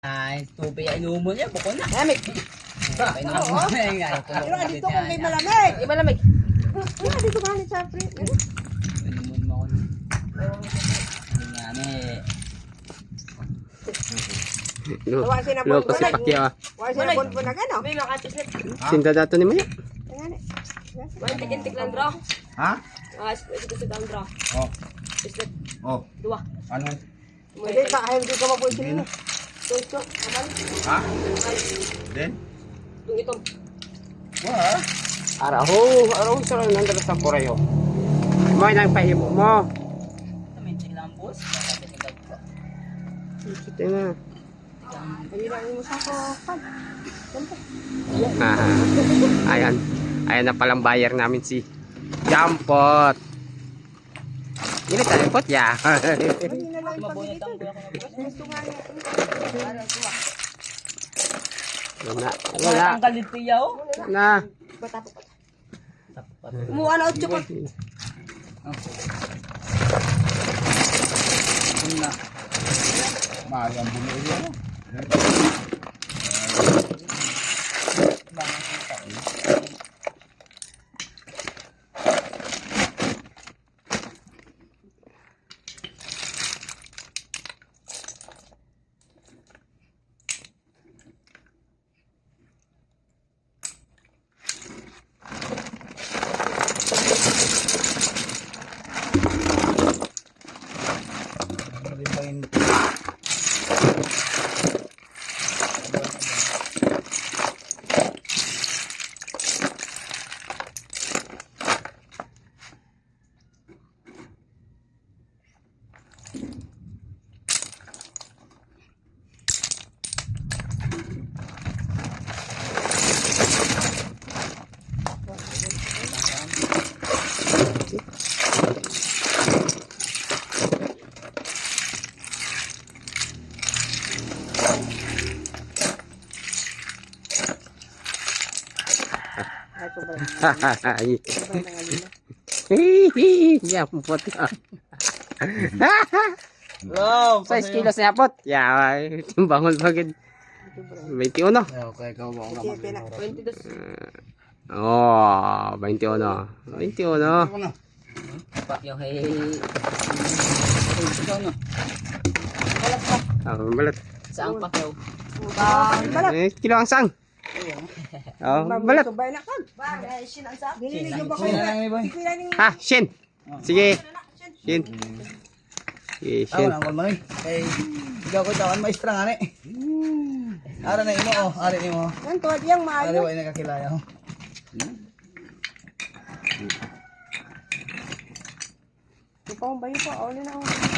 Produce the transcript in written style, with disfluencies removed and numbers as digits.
Ay, tubig ay inumo niya, buko na. Malamig. Inumo na yung ay Pero dito kung may malamig. Di malamig. Wala, dito malamig sa pre. Inumo mo ako. Yan eh. Wala siya na Loko si Pacquiao. Wala siya na bonbon na gano. May makatislit. Sinta dato ni mo niya. May tikintik lang draw. Ha? Islit lang draw. Oh. Islit. Oh. Dua. Ano? Hindi ka, ayaw di ka mabuhay sila. Tuto. Amal. Ha? Amal. Then? Tung itong. Wah. Araw sa nandito sa Koreo. Mo nang pahimo mo. May silambos. Sige na. Hindi na mo sa ko. Ayan. Ayan na palang buyer namin si Jampot. Ini tayo pot ya. Hindi na lang pag dito. Gusto nga niya. Wala. Ang galit tiyaw. Na. Kumuha na 8 ko. Na. Mayang bumili ako. Jampot. Hello. 6 kilos na pot. Ya, timbangon bagid. 21. Okay, ikaw ba ako naman? 22. Oh, 21. 21. Ako na. Pakyaw hey. Balat. Saan pakyaw? Kilo ang sang. Oh, balat. Subay na kan. Ba, sinansa. Dili yung bako. Sino lang ni boy? Ha, Shin. Sige. Shin. Sige, Ako Shin. na, ako man. Kay ikaw ko tawan maestra nga ni. Ara na imo oh, ari imo. Yan to, yang Ari maayo. wa ina kakilaya oh. Ikaw ba yun po? Oli na ako.